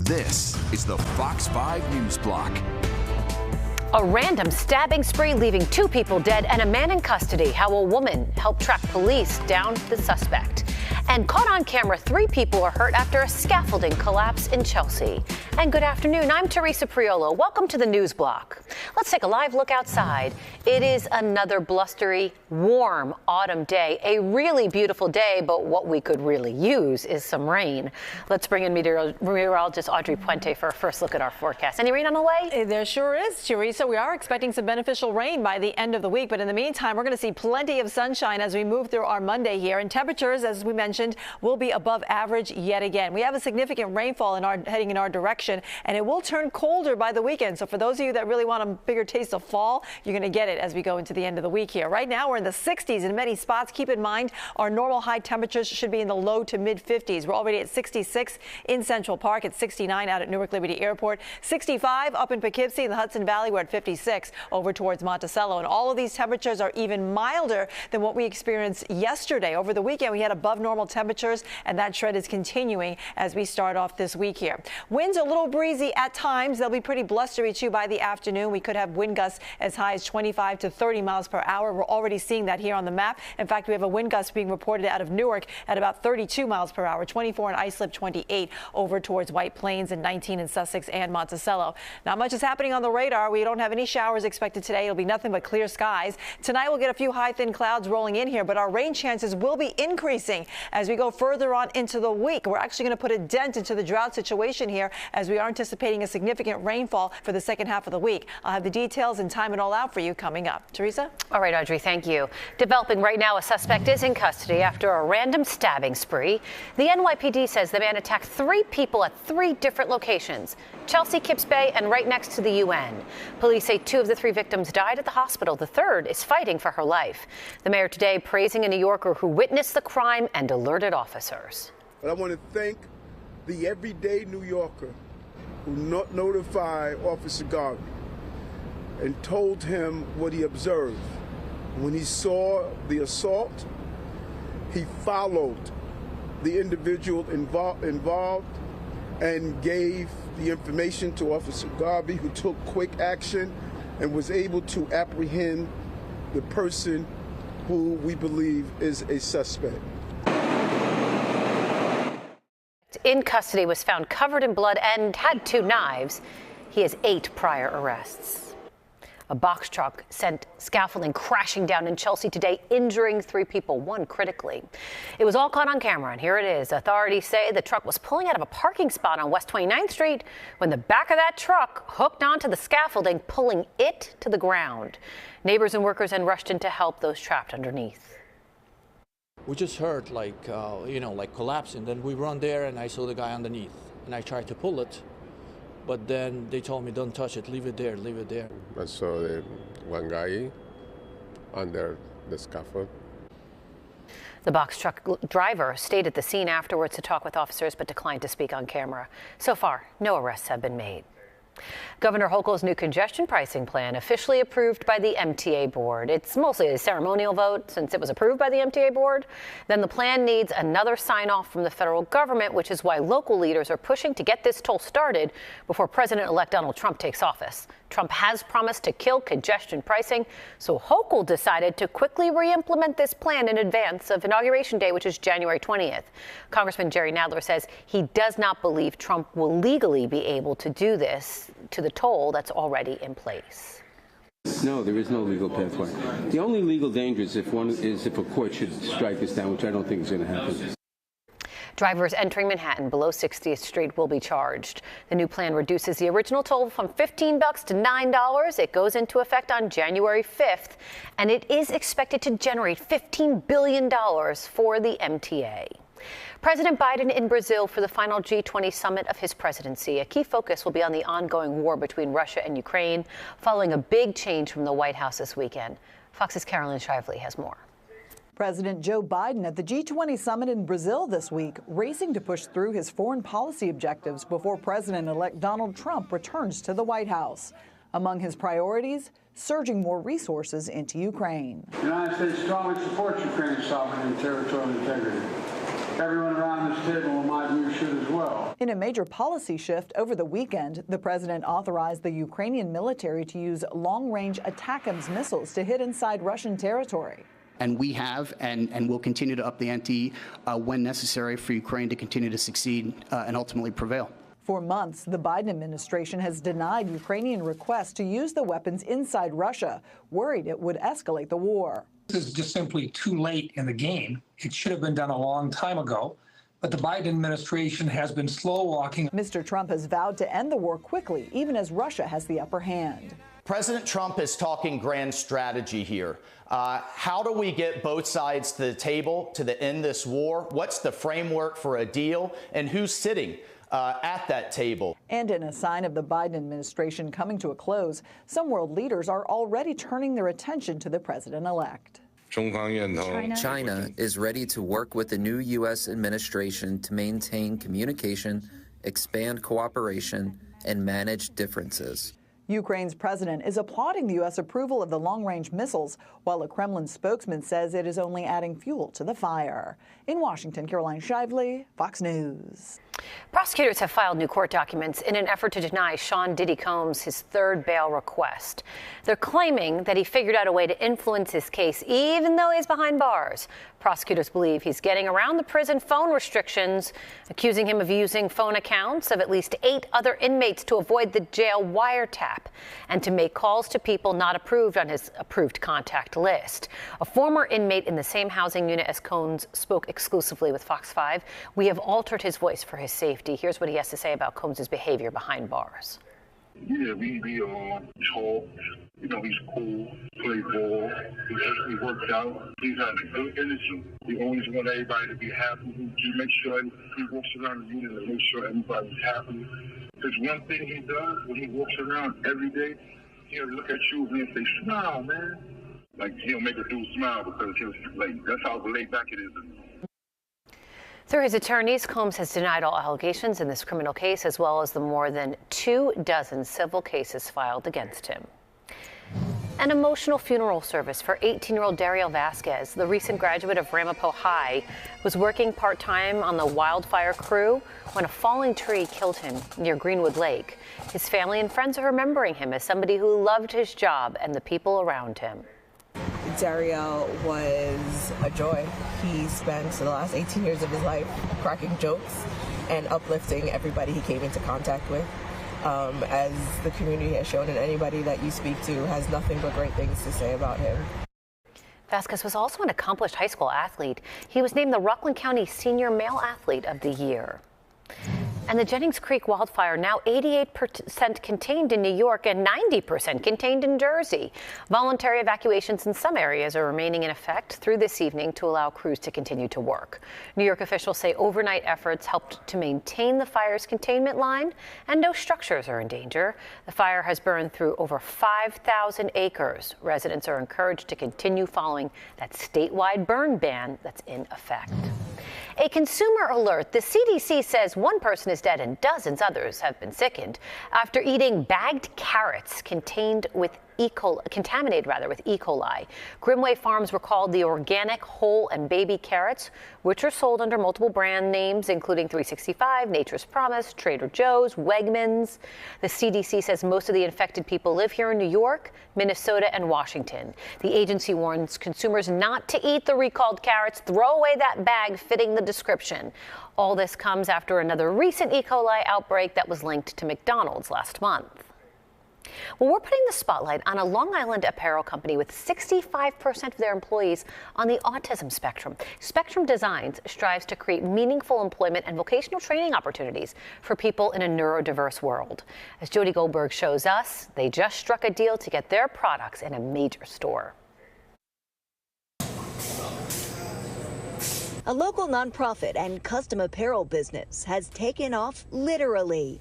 This is the Fox 5 News Block. A random stabbing spree leaving 2 people dead and a man in custody. How a woman helped track police down the suspect. And caught on camera, 3 people are hurt after a scaffolding collapse in Chelsea. And good afternoon, I'm Teresa Priolo. Welcome to the News Block. Let's take a live look outside. It is another blustery, warm autumn day. A really beautiful day, but what we could really use is some rain. Let's bring in meteorologist Audrey Puente for a first look at our forecast. Any rain on the way? There sure is, Teresa. We are expecting some beneficial rain by the end of the week, but in the meantime, we're going to see plenty of sunshine as we move through our Monday here. And temperatures, as we mentioned, will be above average yet again. We have a significant rainfall heading in our direction, and it will turn colder by the weekend. So for those of you that really want a bigger taste of fall, you're going to get it as we go into the end of the week here. Right now, we're in the 60s in many spots. Keep in mind, our normal high temperatures should be in the low to mid 50s. We're already at 66 in Central Park, at 69 out at Newark Liberty Airport, 65 up in Poughkeepsie in the Hudson Valley. We're at 56 over towards Monticello. And all of these temperatures are even milder than what we experienced yesterday. Over the weekend, we had above normal temperatures, and that trend is continuing as we start off this week here. Winds are a little breezy at times. They'll be pretty blustery too by the afternoon. We could have wind gusts as high as 25 to 30 miles per hour. We're already seeing that here on the map. In fact, we have a wind gust being reported out of Newark at about 32 miles per hour, 24 in Islip, 28 over towards White Plains, and 19 in Sussex and Monticello. Not much is happening on the radar. We don't have any showers expected today. It'll be nothing but clear skies. Tonight we'll get a few high thin clouds rolling in here, but our rain chances will be increasing as we go further on into the week. We're actually going to put a dent into the drought situation here as we are anticipating a significant rainfall for the second half of the week. I'll have the details and time it all out for you coming up. Teresa? All right, Audrey, thank you. Developing right now, a suspect is in custody after a random stabbing spree. The NYPD says the man attacked 3 people at 3 different locations: Chelsea, Kips Bay, and right next to the UN. Police say 2 of the 3 victims died at the hospital. The 3rd is fighting for her life. The mayor today praising a New Yorker who witnessed the crime and alerted officers. But I want to thank the everyday New Yorker who notified Officer Garvey and told him what he observed. When he saw the assault, he followed the individual involved and gave the information to Officer Garvey, who took quick action and was able to apprehend the person who we believe is a suspect. In custody, was found covered in blood and had 2 knives. He has 8 prior arrests. A box truck sent scaffolding crashing down in Chelsea today, injuring 3 people, 1 critically. It was all caught on camera, and here it is. Authorities say the truck was pulling out of a parking spot on West 29th Street when the back of that truck hooked onto the scaffolding, pulling it to the ground. Neighbors and workers then rushed in to help those trapped underneath. We just heard like collapsing. Then we run there and I saw the guy underneath and I tried to pull it, but then they told me, don't touch it, leave it there, leave it there. I saw the one guy under the scaffold. The box truck driver stayed at the scene afterwards to talk with officers but declined to speak on camera. So far, no arrests have been made. Governor Hochul's new congestion pricing plan officially approved by the MTA board. It's mostly a ceremonial vote since it was approved by the MTA board. Then the plan needs another sign-off from the federal government, which is why local leaders are pushing to get this toll started before President-elect Donald Trump takes office. Trump has promised to kill congestion pricing, so Hochul decided to quickly re-implement this plan in advance of Inauguration Day, which is January 20th. Congressman Jerry Nadler says he does not believe Trump will legally be able to do this to the toll that's already in place. No, there is no legal pathway. The only legal danger is if a court should strike this down, which I don't think is going to happen. Drivers entering Manhattan below 60th Street will be charged. The new plan reduces the original toll from $15 to $9. It goes into effect on January 5th, and it is expected to generate $15 billion for the MTA. President Biden in Brazil for the final G20 summit of his presidency. A key focus will be on the ongoing war between Russia and Ukraine, following a big change from the White House this weekend. Fox's Carolyn Shively has more. President Joe Biden at the G20 Summit in Brazil this week, racing to push through his foreign policy objectives before President-elect Donald Trump returns to the White House. Among his priorities, surging more resources into Ukraine. The United States strongly supports Ukraine's sovereignty and territorial integrity. everyone around this table, in my view, should as well. In a major policy shift over the weekend, the president authorized the Ukrainian military to use long-range ATACMS missiles to hit inside Russian territory. And we have and will continue to up the ante when necessary for Ukraine to continue to succeed and ultimately prevail. For months, the Biden administration has denied Ukrainian requests to use the weapons inside Russia, worried it would escalate the war. This is just simply too late in the game. It should have been done a long time ago, but the Biden administration has been slow walking. Mr. Trump has vowed to end the war quickly, even as Russia has the upper hand. President Trump is talking grand strategy here. How do we get both sides to the table to end this war? What's the framework for a deal? And who's sitting at that table? And in a sign of the Biden administration coming to a close, some world leaders are already turning their attention to the president-elect. China is ready to work with the new U.S. administration to maintain communication, expand cooperation, and manage differences. Ukraine's president is applauding the U.S. approval of the long-range missiles, while a Kremlin spokesman says it is only adding fuel to the fire. In Washington, Caroline Shively, Fox News. Prosecutors have filed new court documents in an effort to deny Sean Diddy Combs his third bail request. They're claiming that he figured out a way to influence his case even though he's behind bars. Prosecutors believe he's getting around the prison phone restrictions, accusing him of using phone accounts of at least 8 other inmates to avoid the jail wiretap and to make calls to people not approved on his approved contact list. A former inmate in the same housing unit as Combs spoke exclusively with Fox 5. We have altered his voice for his safety. Here's what he has to say about Combs' behavior behind bars. Yeah, we talked. You know, he's cool, play ball. He works out. He's a good innocent. He always wants everybody to be happy. He makes sure he walks around the unit and makes sure everybody's happy. Because one thing he does when he walks around every day, he'll look at you and he'll say, "Smile, man." Like, he'll make a dude smile because that's how laid back it is. Through his attorneys, Combs has denied all allegations in this criminal case, as well as the more than 24 civil cases filed against him. An emotional funeral service for 18-year-old Daryl Vasquez, the recent graduate of Ramapo High, was working part-time on the Wildfire crew when a falling tree killed him near Greenwood Lake. His family and friends are remembering him as somebody who loved his job and the people around him. Daryl was a joy. He spent the last 18 years of his life cracking jokes and uplifting everybody he came into contact with. As the community has shown, and anybody that you speak to has nothing but great things to say about him. Vasquez was also an accomplished high school athlete. He was named the Rockland County Senior Male Athlete of the Year. And the Jennings Creek wildfire now 88% contained in New York and 90% contained in Jersey. Voluntary evacuations in some areas are remaining in effect through this evening to allow crews to continue to work. New York officials say overnight efforts helped to maintain the fire's containment line and no structures are in danger. The fire has burned through over 5,000 acres. Residents are encouraged to continue following that statewide burn ban that's in effect. A consumer alert. The CDC says one person is dead and dozens others have been sickened after eating bagged carrots contaminated with E. coli. Grimway Farms recalled the organic whole and baby carrots, which are sold under multiple brand names, including 365, Nature's Promise, Trader Joe's, Wegmans. The CDC says most of the infected people live here in New York, Minnesota, and Washington. The agency warns consumers not to eat the recalled carrots. Throw away that bag fitting the description. All this comes after another recent E. coli outbreak that was linked to McDonald's last month. Well, we're putting the spotlight on a Long Island apparel company with 65% of their employees on the autism spectrum. Spectrum Designs strives to create meaningful employment and vocational training opportunities for people in a neurodiverse world. As Jody Goldberg shows us, they just struck a deal to get their products in a major store. A local nonprofit and custom apparel business has taken off literally.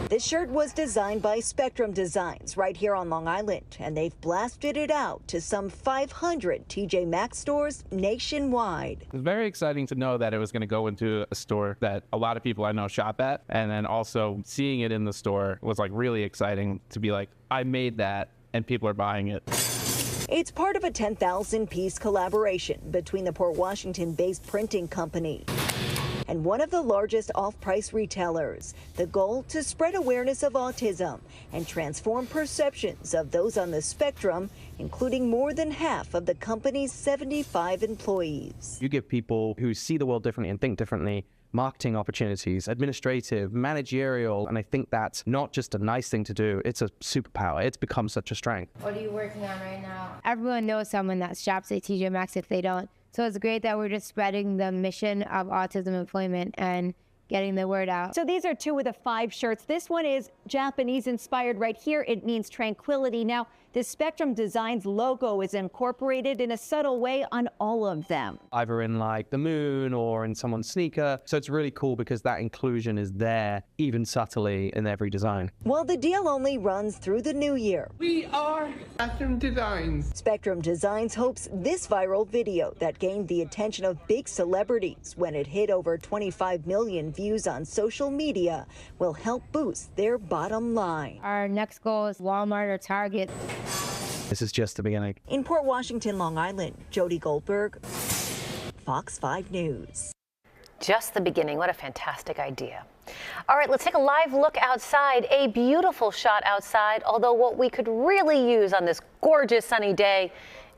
This shirt was designed by Spectrum Designs right here on Long Island, and they've blasted it out to some 500 TJ Maxx stores nationwide. It's very exciting to know that it was going to go into a store that a lot of people I know shop at, and then also seeing it in the store was like really exciting to be like, I made that and people are buying it. It's part of a 10,000-piece collaboration between the Port Washington-based printing company and one of the largest off-price retailers. The goal, to spread awareness of autism and transform perceptions of those on the spectrum, including more than half of the company's 75 employees. You give people who see the world differently and think differently marketing opportunities, administrative, managerial, and I think that's not just a nice thing to do, it's a superpower. It's become such a strength. What are you working on right now? Everyone knows someone that shops at TJ Maxx if they don't. So it's great that we're just spreading the mission of autism employment and getting the word out. So these are 2 of the 5 shirts. This one is Japanese inspired right here. It means tranquility. Now, the Spectrum Designs logo is incorporated in a subtle way on all of them. Either in like the moon or in someone's sneaker. So it's really cool because that inclusion is there, even subtly, in every design. While the deal only runs through the new year, we are Spectrum Designs. Spectrum Designs hopes this viral video that gained the attention of big celebrities when it hit over 25 million views on social media will help boost their bottom line. Our next goal is Walmart or Target. This is just the beginning. In Port Washington, Long Island, Jody Goldberg, Fox 5 News. Just the beginning. What a fantastic idea. All right, let's take a live look outside. A beautiful shot outside, although what we could really use on this gorgeous sunny day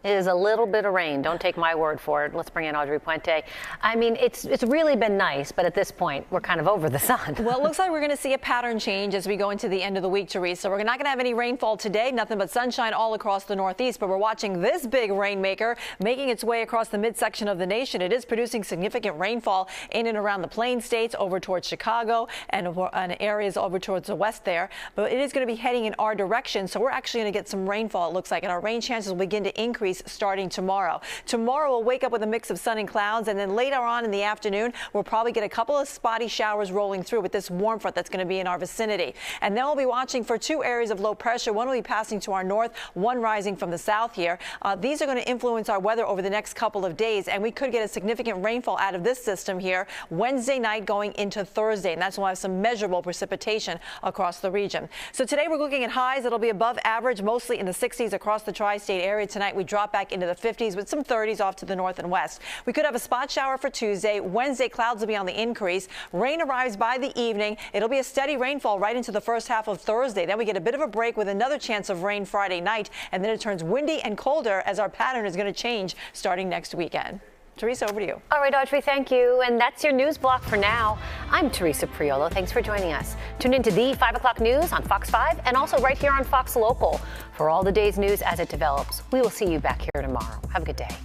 is a little bit of rain. Don't take my word for it. Let's bring in Audrey Puente. I mean, it's really been nice, but at this point, we're kind of over the sun. Well, it looks like we're going to see a pattern change as we go into the end of the week, Teresa. We're not going to have any rainfall today, nothing but sunshine all across the Northeast, but we're watching this big rainmaker making its way across the midsection of the nation. It is producing significant rainfall in and around the Plain States, over towards Chicago and areas over towards the west there, but it is going to be heading in our direction, so we're actually going to get some rainfall, it looks like, and our rain chances will begin to increase starting tomorrow. Tomorrow we'll wake up with a mix of sun and clouds, and then later on in the afternoon we'll probably get a couple of spotty showers rolling through with this warm front that's going to be in our vicinity. And then we'll be watching for 2 areas of low pressure. One will be passing to our north, one rising from the south here. These are going to influence our weather over the next couple of days, and we could get a significant rainfall out of this system here Wednesday night going into Thursday, and that's when we'll have some measurable precipitation across the region. So today we're looking at highs that'll be above average, mostly in the 60s across the tri-state area. Tonight we drop back into the 50s with some 30s off to the north and west. We could have a spot shower for Tuesday. Wednesday, clouds will be on the increase. Rain arrives by the evening. It'll be a steady rainfall right into the first half of Thursday. Then we get a bit of a break with another chance of rain Friday night, and then it turns windy and colder as our pattern is going to change starting next weekend. Teresa, over to you. All right, Audrey, thank you. And that's your news block for now. I'm Teresa Priolo. Thanks for joining us. Tune into the 5 o'clock news on Fox 5 and also right here on Fox Local for all the day's news as it develops. We will see you back here tomorrow. Have a good day.